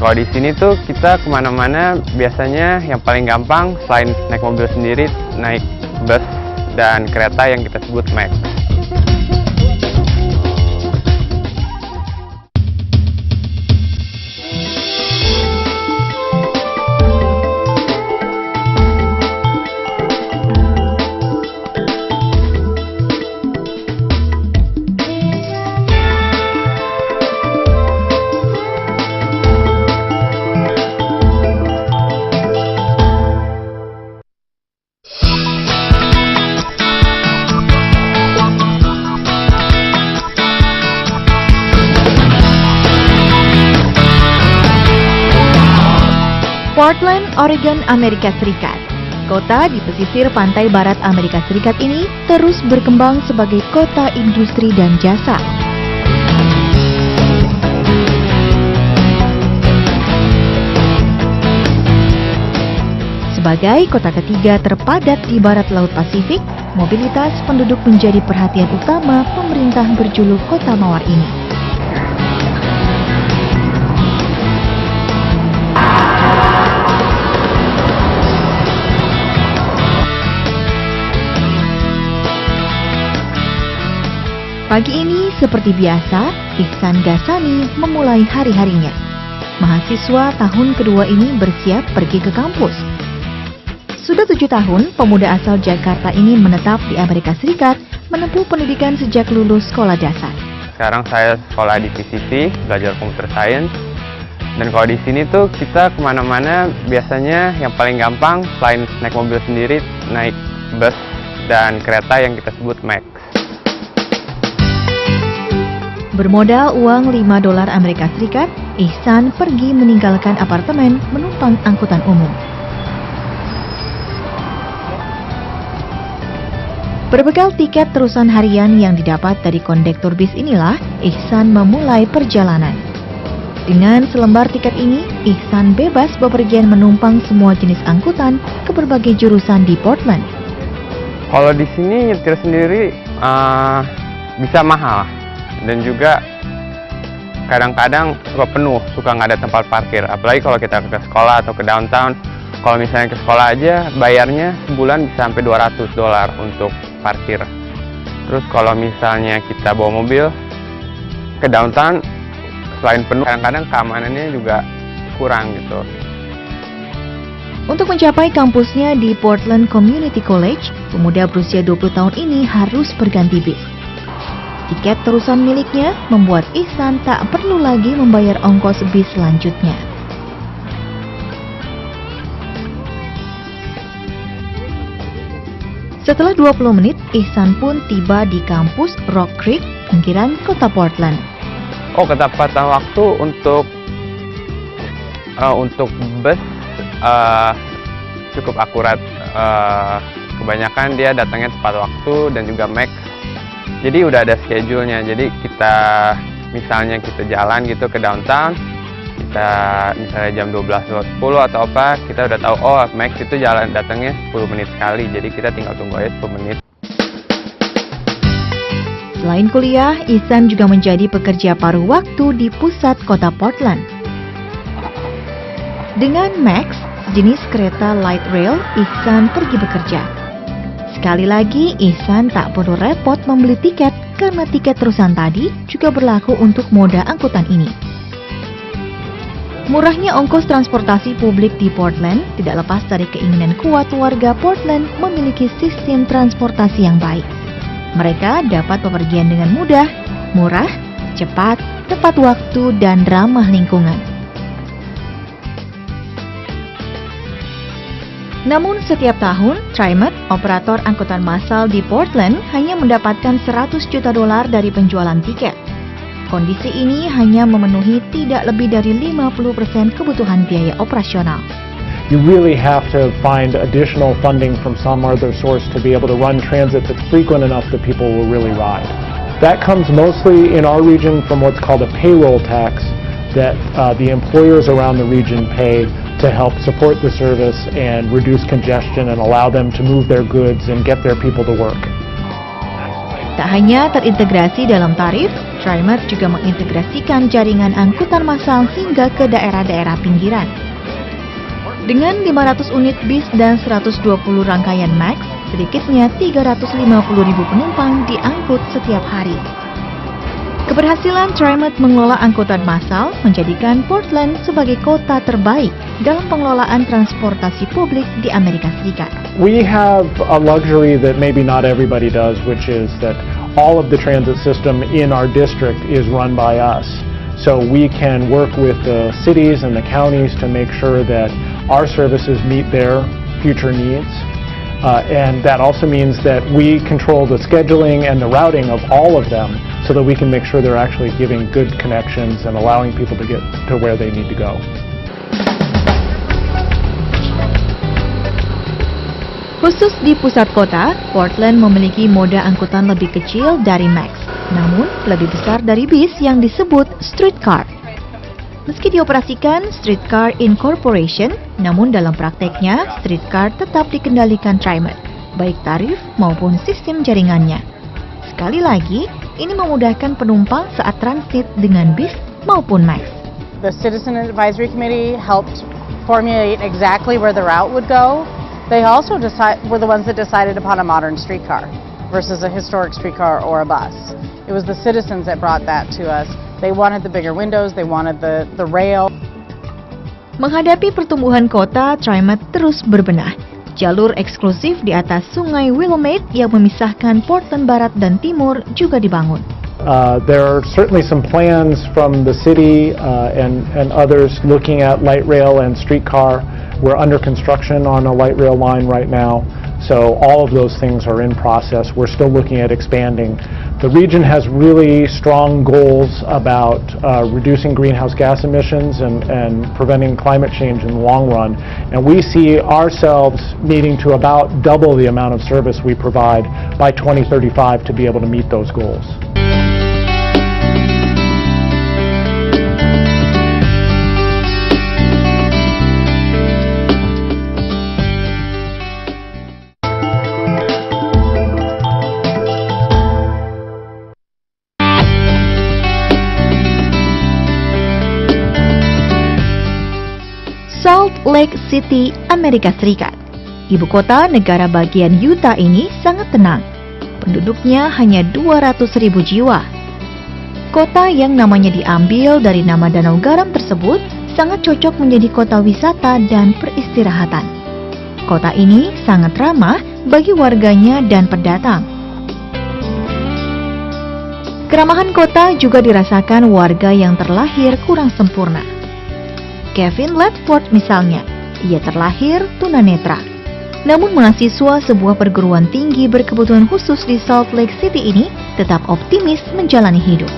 kalau di sini tuh kita kemana-mana biasanya yang paling gampang selain naik mobil sendiri, naik bus dan kereta yang kita sebut Max. Portland, Oregon, Amerika Serikat. Kota di pesisir pantai barat Amerika Serikat ini terus berkembang sebagai kota industri dan jasa. Sebagai kota ketiga terpadat di barat Laut Pasifik, mobilitas penduduk menjadi perhatian utama pemerintah berjuluk Kota Mawar ini. Pagi ini, seperti biasa, Ihsan Ghasani memulai hari-harinya. Mahasiswa tahun kedua ini bersiap pergi ke kampus. Sudah 7 tahun, pemuda asal Jakarta ini menetap di Amerika Serikat, menempuh pendidikan sejak lulus sekolah dasar. Sekarang saya sekolah di PCC, belajar computer science. Dan kalau di sini tuh kita kemana-mana biasanya yang paling gampang selain naik mobil sendiri, naik bus dan kereta yang kita sebut Max. Bermodal uang $5 Amerika Serikat, Ihsan pergi meninggalkan apartemen menumpang angkutan umum. Berbekal tiket terusan harian yang didapat dari kondektur bis inilah, Ihsan memulai perjalanan. Dengan selembar tiket ini, Ihsan bebas bepergian menumpang semua jenis angkutan ke berbagai jurusan di Portland. Kalau di sini nyetir sendiri bisa mahal. Dan juga kadang-kadang suka penuh, suka nggak ada tempat parkir. Apalagi kalau kita ke sekolah atau ke downtown. Kalau misalnya ke sekolah aja, bayarnya sebulan bisa sampai $200 untuk parkir. Terus kalau misalnya kita bawa mobil ke downtown, selain penuh, kadang-kadang keamanannya juga kurang gitu. Untuk mencapai kampusnya di Portland Community College, pemuda berusia 20 tahun ini harus berganti bis. Tiket terusan miliknya membuat Ihsan tak perlu lagi membayar ongkos bis selanjutnya. Setelah 20 menit, Ihsan pun tiba di kampus Rock Creek, pinggiran kota Portland. Ketepatan waktu untuk bus cukup akurat. Kebanyakan dia datangnya tepat waktu dan juga Max. Jadi udah ada schedule-nya. Jadi misalnya kita jalan gitu ke downtown, kita misalnya jam 12.10 atau apa, kita udah tahu Max itu jalan datangnya 10 menit sekali. Jadi kita tinggal tunggu aja 10 menit. Selain kuliah, Ihsan juga menjadi pekerja paruh waktu di pusat kota Portland. Dengan Max, jenis kereta light rail, Ihsan pergi bekerja. Sekali lagi, Ihsan tak perlu repot membeli tiket karena tiket terusan tadi juga berlaku untuk moda angkutan ini. Murahnya ongkos transportasi publik di Portland tidak lepas dari keinginan kuat warga Portland memiliki sistem transportasi yang baik. Mereka dapat bepergian dengan mudah, murah, cepat, tepat waktu, dan ramah lingkungan. Namun setiap tahun, TriMet, operator angkutan massal di Portland, hanya mendapatkan $100 juta dari penjualan tiket. Kondisi ini hanya memenuhi tidak lebih dari 50% kebutuhan biaya operasional. You really have to find additional funding from some other source to be able to run transit that's frequent enough that people will really ride. That comes mostly in our region from what's called a payroll tax that the employers around the region pay to help support the service and reduce congestion and allow them to move their goods and get their people to work. Tak hanya terintegrasi dalam tarif, TriMet juga mengintegrasikan jaringan angkutan massal hingga ke daerah-daerah pinggiran. Dengan 500 unit bis dan 120 rangkaian MAX, sedikitnya 350.000 penumpang diangkut setiap hari. Keberhasilan TriMet mengelola angkutan massal menjadikan Portland sebagai kota terbaik dalam pengelolaan transportasi publik di Amerika Serikat. We have a luxury that maybe not everybody does, which is that all of the transit system in our district is run by us. So we can work with the cities and the counties to make sure that our services meet their future needs. And that also means that we control the scheduling and the routing of all of them so that we can make sure they're actually giving good connections and allowing people to get to where they need to go. Khusus di pusat kota, Portland memiliki moda angkutan lebih kecil dari MAX, namun lebih besar dari bis yang disebut streetcar. Meski dioperasikan Streetcar Incorporation, namun dalam prakteknya streetcar tetap dikendalikan TriMet, baik tarif maupun sistem jaringannya. Sekali lagi, ini memudahkan penumpang saat transit dengan bis maupun MAX. The Citizen Advisory Committee helped formulate exactly where the route would go. They also were the ones that decided upon a modern streetcar versus a historic streetcar or a bus. It was the citizens that brought that to us. They wanted the bigger windows, they wanted the rail. Menghadapi pertumbuhan kota, TriMet terus berbenah. Jalur eksklusif di atas sungai Willamette yang memisahkan Portland Barat dan Timur juga dibangun. There are certainly some plans from the city and others looking at light rail and streetcar. We're under construction on a light rail line right now, so all of those things are in process. We're still looking at expanding. The region has really strong goals about reducing greenhouse gas emissions and preventing climate change in the long run, and we see ourselves needing to about double the amount of service we provide by 2035 to be able to meet those goals. Salt Lake City, Amerika Serikat. Ibu kota negara bagian Utah ini sangat tenang. Penduduknya hanya 200.000 jiwa. Kota yang namanya diambil dari nama danau garam tersebut sangat cocok menjadi kota wisata dan peristirahatan. Kota ini sangat ramah bagi warganya dan pendatang. Keramahan kota juga dirasakan warga yang terlahir kurang sempurna. Kevin Ledford misalnya, ia terlahir tunanetra. Namun mahasiswa sebuah perguruan tinggi berkebutuhan khusus di Salt Lake City ini tetap optimis menjalani hidup.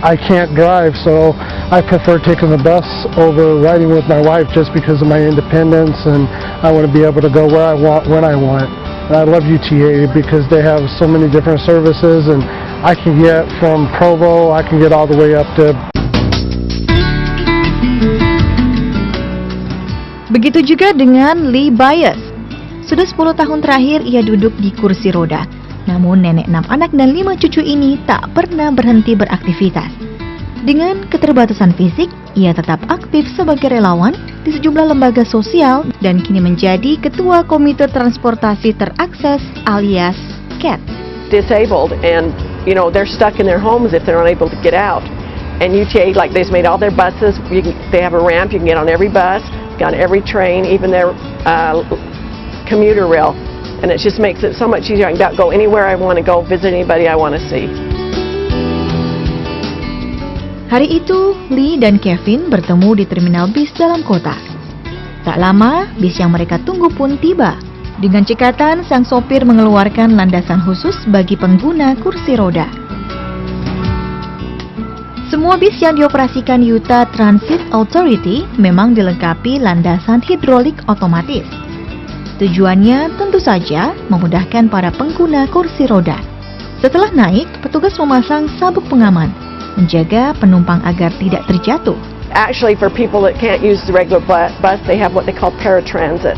I can't drive, so I prefer taking the bus over riding with my wife just because of my independence, and I want to be able to go where I want, when I want. And I love UTA because they have so many different services, and I can get from Provo, I can get all the way up to. Begitu juga dengan Lee Byers. Sudah 10 tahun terakhir ia duduk di kursi roda. Namun nenek 6 anak dan 5 cucu ini tak pernah berhenti beraktivitas. Dengan keterbatasan fisik, ia tetap aktif sebagai relawan di sejumlah lembaga sosial dan kini menjadi ketua Komite Transportasi Terakses alias CAT. Disabled and they're stuck in their homes if they're unable to get out. And UTA, like they've made all their buses, they have a ramp, you can get on every bus, get on every train, even their commuter rail. And it just makes it so much easier. I can go anywhere I want to go, visit anybody I want to see. Hari itu, Lee dan Kevin bertemu di terminal bis dalam kota. Tak lama, bis yang mereka tunggu pun tiba. Dengan cekatan, sang sopir mengeluarkan landasan khusus bagi pengguna kursi roda. Semua bis yang dioperasikan Utah Transit Authority memang dilengkapi landasan hidrolik otomatis. Tujuannya tentu saja memudahkan para pengguna kursi roda. Setelah naik, petugas memasang sabuk pengaman, menjaga penumpang agar tidak terjatuh. Actually, for people that can't use the regular bus, they have what they call paratransit.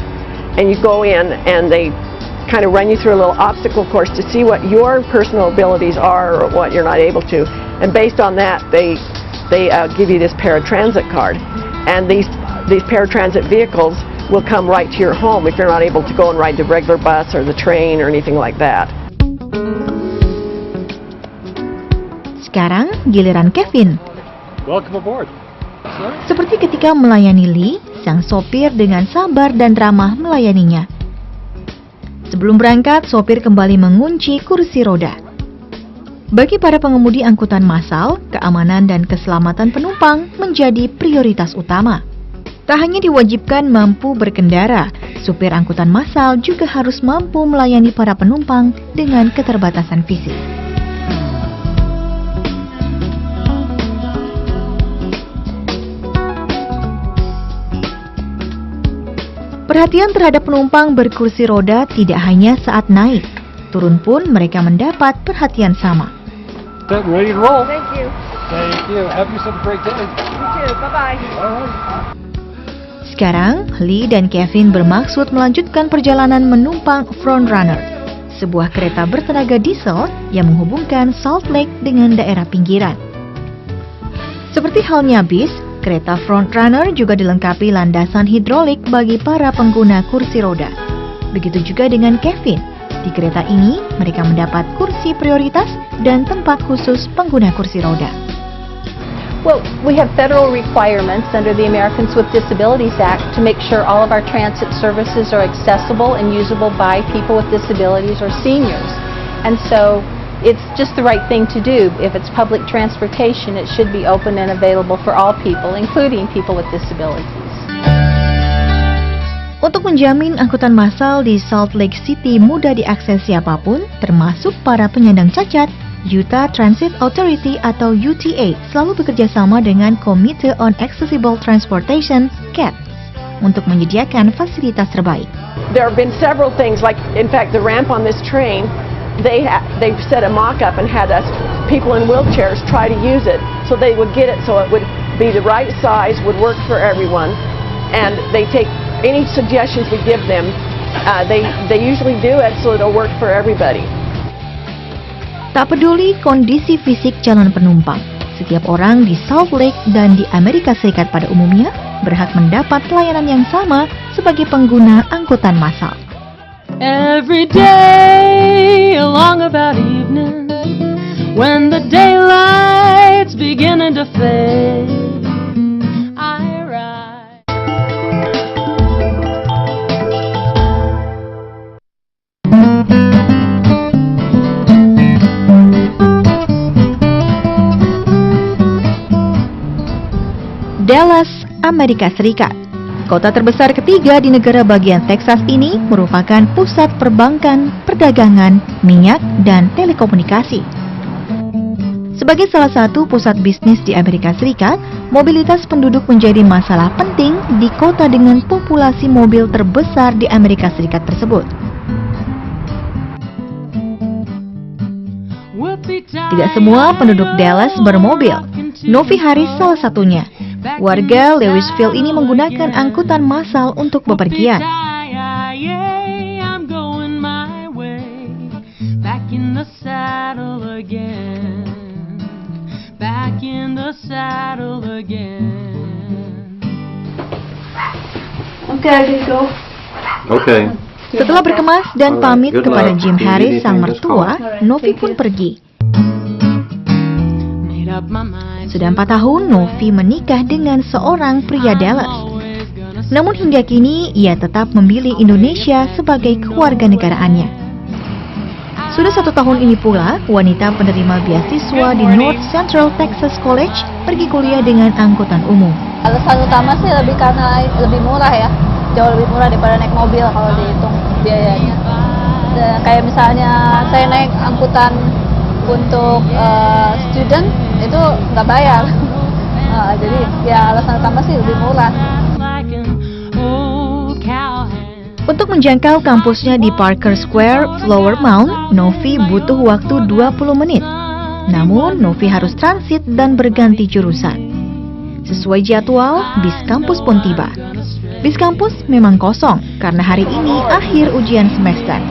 And you go in and they kind of run you through a little obstacle course to see what your personal abilities are or what you're not able to. And based on that, they give you this paratransit card. And these paratransit vehicles will come right to your home if you're not able to go and ride the regular bus or the train or anything like that. Sekarang giliran Kevin. Welcome aboard. Seperti ketika melayani Lee, sang sopir dengan sabar dan ramah melayaninya. Sebelum berangkat, sopir kembali mengunci kursi roda. Bagi para pengemudi angkutan massal, keamanan dan keselamatan penumpang menjadi prioritas utama. Tak hanya diwajibkan mampu berkendara, supir angkutan massal juga harus mampu melayani para penumpang dengan keterbatasan fisik. Perhatian terhadap penumpang berkursi roda tidak hanya saat naik, turun pun mereka mendapat perhatian sama. Ready to roll. Thank you. Thank you. Have yourself a great day. You too. Bye-bye. All right. Sekarang, Lee dan Kevin bermaksud melanjutkan perjalanan menumpang Frontrunner, sebuah kereta bertenaga diesel yang menghubungkan Salt Lake dengan daerah pinggiran. Seperti halnya bis, kereta Frontrunner juga dilengkapi landasan hidrolik bagi para pengguna kursi roda. Begitu juga dengan Kevin. Di kereta ini, mereka mendapat kursi prioritas dan tempat khusus pengguna kursi roda. Well, we have federal requirements under the Americans with Disabilities Act to make sure all of our transit services are accessible and usable by people with disabilities or seniors. And so it's just the right thing to do. If it's public transportation, it should be open and available for all people, including people with disabilities. Untuk menjamin angkutan massal di Salt Lake City mudah diakses siapapun, termasuk para penyandang cacat, Utah Transit Authority atau UTA selalu bekerja sama dengan Committee on Accessible Transportation, CAT, untuk menyediakan fasilitas terbaik. There have been several things, like in fact the ramp on this train, they've set a mock-up and had us, people in wheelchairs, try to use it so they would get it so it would be the right size, would work for everyone, and they take any suggestions we give them, they usually do it so it'll work for everybody. Tak peduli kondisi fisik calon penumpang, setiap orang di Salt Lake dan di Amerika Serikat pada umumnya berhak mendapat pelayanan yang sama sebagai pengguna angkutan massal. Every day along about evening, when the daylight's beginning to fade, I ride. Dallas, Amerika Serikat. Kota terbesar ketiga di negara bagian Texas ini merupakan pusat perbankan, perdagangan, minyak, dan telekomunikasi. Sebagai salah satu pusat bisnis di Amerika Serikat, mobilitas penduduk menjadi masalah penting di kota dengan populasi mobil terbesar di Amerika Serikat tersebut. Tidak semua penduduk Dallas bermobil. Novi Harris salah satunya. Warga Lewisville ini menggunakan angkutan massal untuk bepergian. Okay. Setelah berkemas dan pamit kepada Jim Harris sang mertua, Novi pun pergi. Sudah 4 tahun Novi menikah dengan seorang pria Dallas. Namun hingga kini ia tetap memilih Indonesia sebagai kewarganegaraannya. Sudah 1 tahun ini pula, wanita penerima beasiswa di North Central Texas College pergi kuliah dengan angkutan umum. Alasan utama sih karena lebih murah ya, jauh lebih murah daripada naik mobil kalau dihitung biayanya. Dan kayak misalnya saya naik angkutan untuk student itu nggak bayar, jadi ya alasan utama sih lebih murah. Untuk menjangkau kampusnya di Parker Square, Flower Mound, Novi butuh waktu 20 menit. Namun Novi harus transit dan berganti jurusan. Sesuai jadwal, bis kampus pun tiba. Bis kampus memang kosong karena hari ini akhir ujian semester.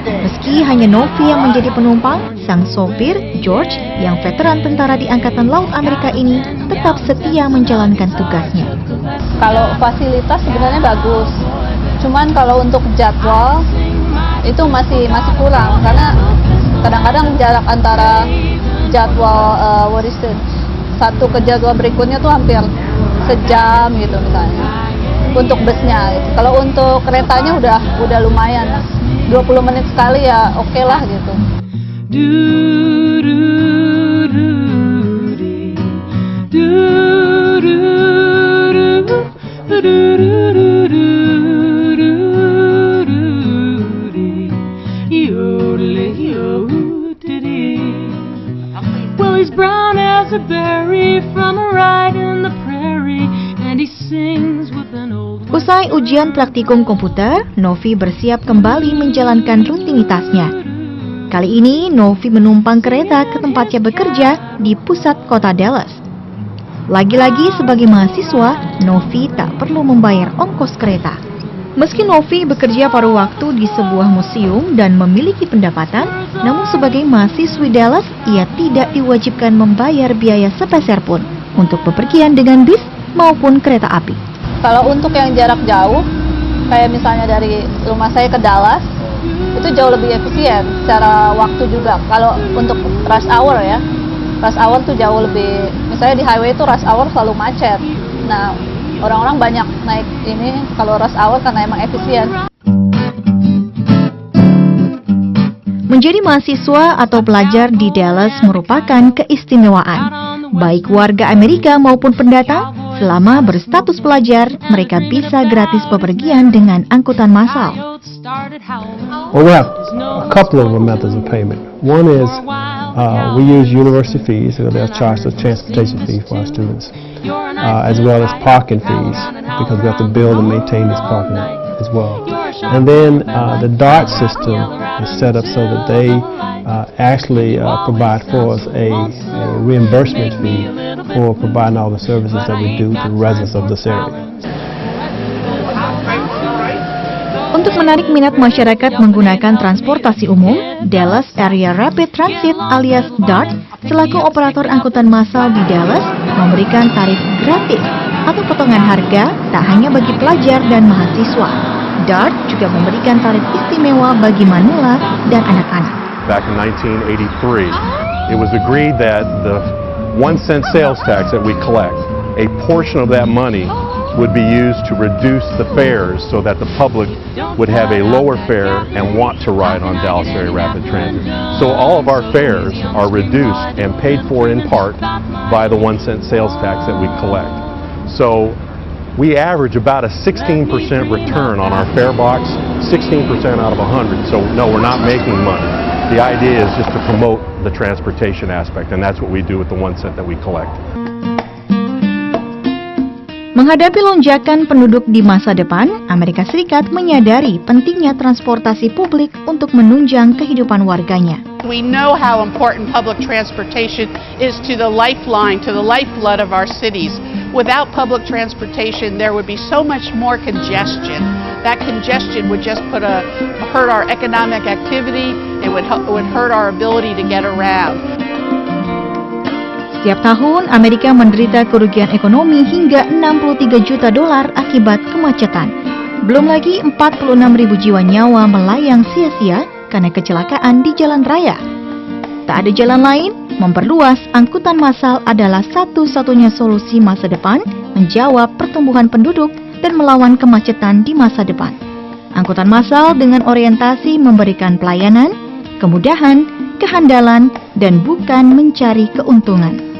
Meski hanya Novi yang menjadi penumpang, sang sopir, George, yang veteran tentara di Angkatan Laut Amerika ini tetap setia menjalankan tugasnya. Kalau fasilitas sebenarnya bagus, cuman kalau untuk jadwal itu masih kurang karena kadang-kadang jarak antara jadwal satu ke jadwal berikutnya tuh hampir sejam gitu misalnya. Untuk busnya, gitu. Kalau untuk keretanya udah lumayan, 20 menit sekali ya oke lah gitu. Well, he's brown as a berry from a ride in the prairie, and he sings with an old. Usai ujian praktikum komputer, Novi bersiap kembali menjalankan rutinitasnya. Kali ini, Novi menumpang kereta ke tempatnya bekerja di pusat kota Dallas. Lagi-lagi sebagai mahasiswa, Novi tak perlu membayar ongkos kereta. Meski Novi bekerja paruh waktu di sebuah museum dan memiliki pendapatan, namun sebagai mahasiswi Dallas, ia tidak diwajibkan membayar biaya sepeser pun untuk bepergian dengan bis maupun kereta api. Kalau untuk yang jarak jauh, kayak misalnya dari rumah saya ke Dallas, itu jauh lebih efisien secara waktu juga. Kalau untuk rush hour ya, rush hour tuh jauh lebih, misalnya di highway itu rush hour selalu macet. Nah, orang-orang banyak naik ini kalau rush hour karena emang efisien. Menjadi mahasiswa atau pelajar di Dallas merupakan keistimewaan. Baik warga Amerika maupun pendatang, selama berstatus pelajar, mereka bisa gratis bepergian dengan angkutan massal. Well, we have a couple of methods of payment. One is we use university fees, so they'll charge a transportation fee for our students, as well as parking fees, because we have to build and maintain this parking as well. And then the DART system is set up so that they actually provide for us a reimbursement fee for providing all the services that we do to the residents of this area. Untuk menarik minat masyarakat menggunakan transportasi umum, Dallas Area Rapid Transit alias DART selaku operator angkutan massal di Dallas memberikan tarif gratis atau potongan harga tak hanya bagi pelajar dan mahasiswa. DART juga memberikan tarif istimewa bagi manula dan anak-anak. Back in 1983, it was agreed that the 1 cent sales tax that we collect, a portion of that money would be used to reduce the fares so that the public would have a lower fare and want to ride on Dallas Area Rapid Transit. So all of our fares are reduced and paid for in part by the 1 cent sales tax that we collect. So we average about a 16% return on our fare box, 16% out of 100. So no, we're not making money. The idea is just to promote the transportation aspect, and that's what we do with the 1 cent that we collect. Menghadapi lonjakan penduduk di masa depan, Amerika Serikat menyadari pentingnya transportasi publik untuk menunjang kehidupan warganya. We know how important public transportation is to the lifeline, to the lifeblood of our cities. Without public transportation, there would be so much more congestion. That congestion would just hurt our economic activity. It would hurt our ability to get around. Setiap tahun, Amerika menderita kerugian ekonomi hingga $63 juta akibat kemacetan. Belum lagi 46.000 jiwa nyawa melayang sia-sia karena kecelakaan di jalan raya. Tak ada jalan lain, memperluas angkutan massal adalah satu-satunya solusi masa depan menjawab pertumbuhan penduduk dan melawan kemacetan di masa depan. Angkutan massal dengan orientasi memberikan pelayanan, kemudahan, kehandalan, dan bukan mencari keuntungan.